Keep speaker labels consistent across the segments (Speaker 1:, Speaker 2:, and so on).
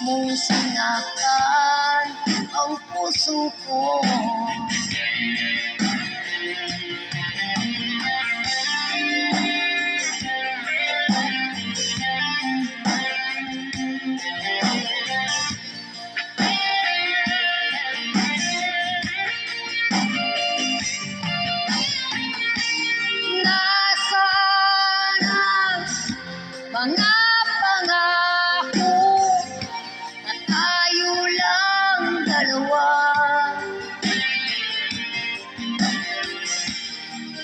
Speaker 1: mong sinaktan ang puso ko. Nasaan ang mga pangako na tayo lang dalawa?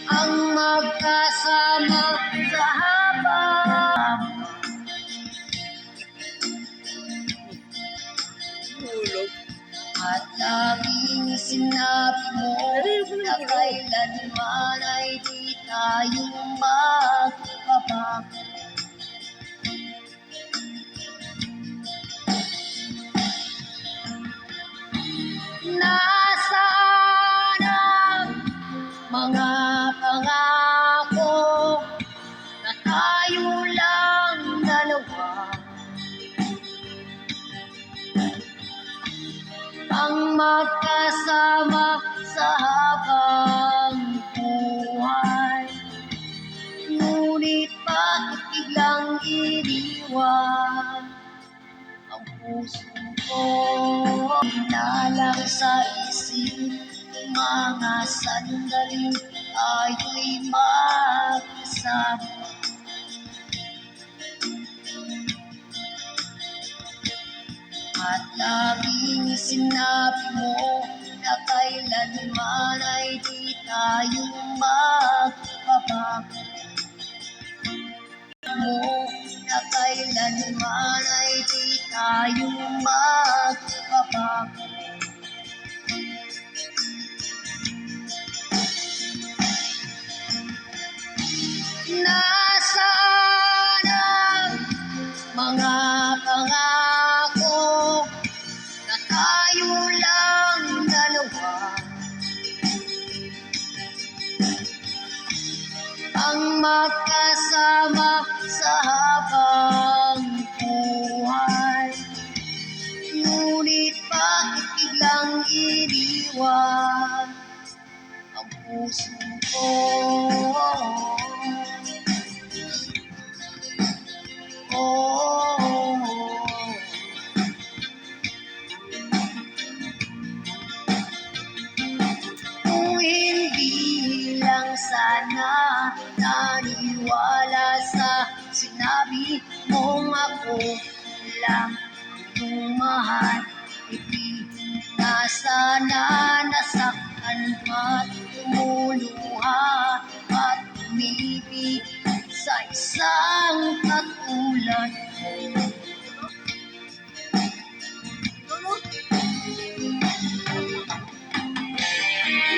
Speaker 1: Ang magkasama sa habang at laging sinabi mo na kailanman ay di tayo magbabago. Nasaan ang mga pangako na tayo lang dalawa? Ang magkasama sa habang buhay. Ngunit bakit biglang iniwan ang puso ko? Inalang sa isip mga sandaling tayo'y magkasama. At laging sinabi mo na kailanman ay di tayo magbabago. Na kailanman ay di tayo magbabago. Nasaan ang mga pangako na tayo lang dalawa? Ang magkasama sa habang buhay. Ngunit bakit biglang iniwan ang puso ko? Kung hindi lang sana naniwala sa sinabi mong ako lang yung mahal, hindi na sana nasaktan at lumuluha at umibig sa isang katulad mo.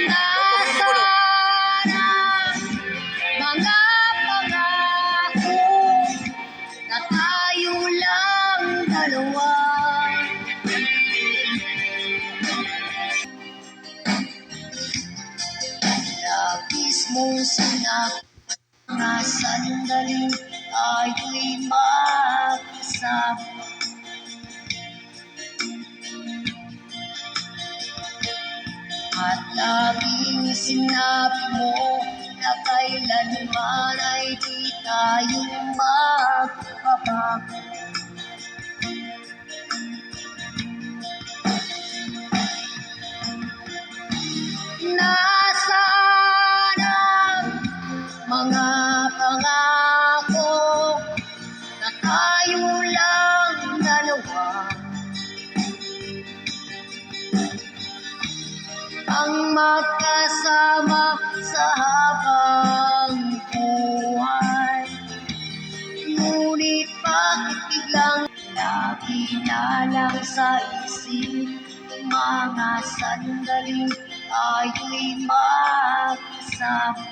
Speaker 1: Nasaan ang mga pangako na tayo lang dalawa? Labis mong sinaktan mga sandaling tayo'y magkasama. At laging sinabi mo na kailanman ay di tayo magbabago. Nasaan ang mga pangako na tayo lang dalawa? Ang magkasama sa habang buhay. Ngunit bakit biglang lagi na lang sa isip mga sandaling tayo'y magkasama?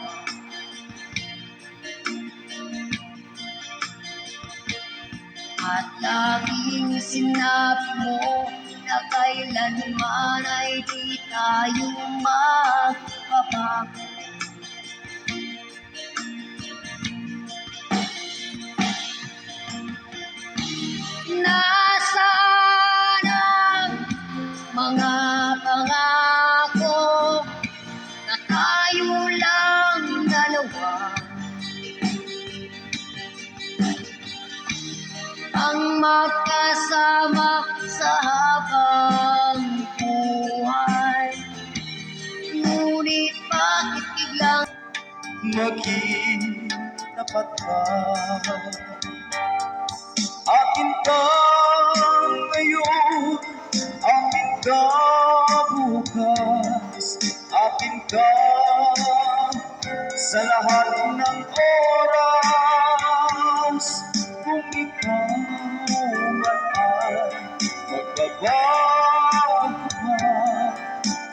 Speaker 1: At laging sinabi mo na kailanman ay di tayo magbabago. Nasaan ang magkasama sa habang buhay. Ngunit bakit biglang
Speaker 2: maging tapat ka? Akin ka ngayon, akin ka bukas, akin ka sa lahat ng oras. Kung ikaw man ay magbabago ka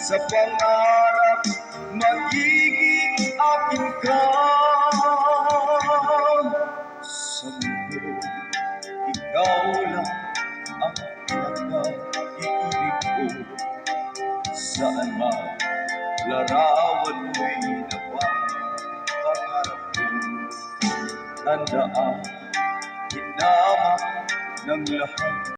Speaker 2: sa pangarap, magiging akin ka. Sa mundo, ikaw lang ang pinag-iibig ko. Saan man larawan mo'y napapangarap ko. Tandaan, hinama ng lahat